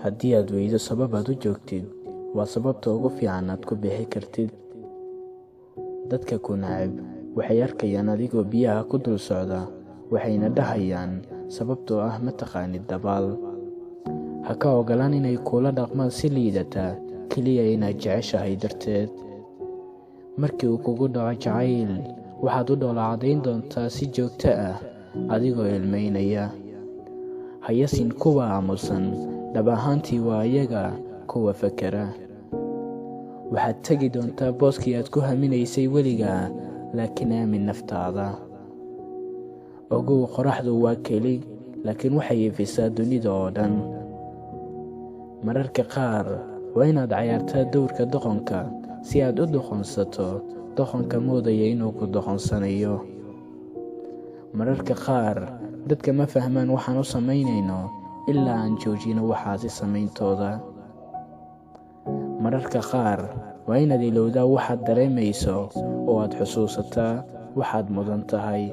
haddii aad weydo sabab aad u joogtid waa sababta ugu fiican aad ku bixi kartid. dadka ku nacab waxay arkayaan adigoo biyaha ku dul socda waxayna dhahayaan sababtoo ah ma taqaanid dabaal. ha ka ogolaan inay kula dhaqmaan si liidata keliya inaad jeceshahay darteed. markii uu kugu dhaco jacayl waxaad u dhoola-cadayn doontaa si joogto ah adigoo ilmaynaya. ha yasin kuwa aamusan, dhab ahaantii waa iyaga kuwa fakera. waxaad tegi doontaa booskii aad ku haminaysay weligaa, laakiin aamin naftaada. ogow qoraxdu waa keli, laakiin waxay ifisaa dunida oo dhan. mararka qaar waa inaad cayaartaa dowrka doqonka si aad u doqonsato doqonka moodaya inuu ku doqonsanayo. mararka qaar dadka ma fahmaan waxaan u samaynayno ilaa aan joojino waxaasi samayntooda. mararka qaar waa inaad ilowdaa waxaad dareemayso oo aad xusuusataa waxaad mudan tahay.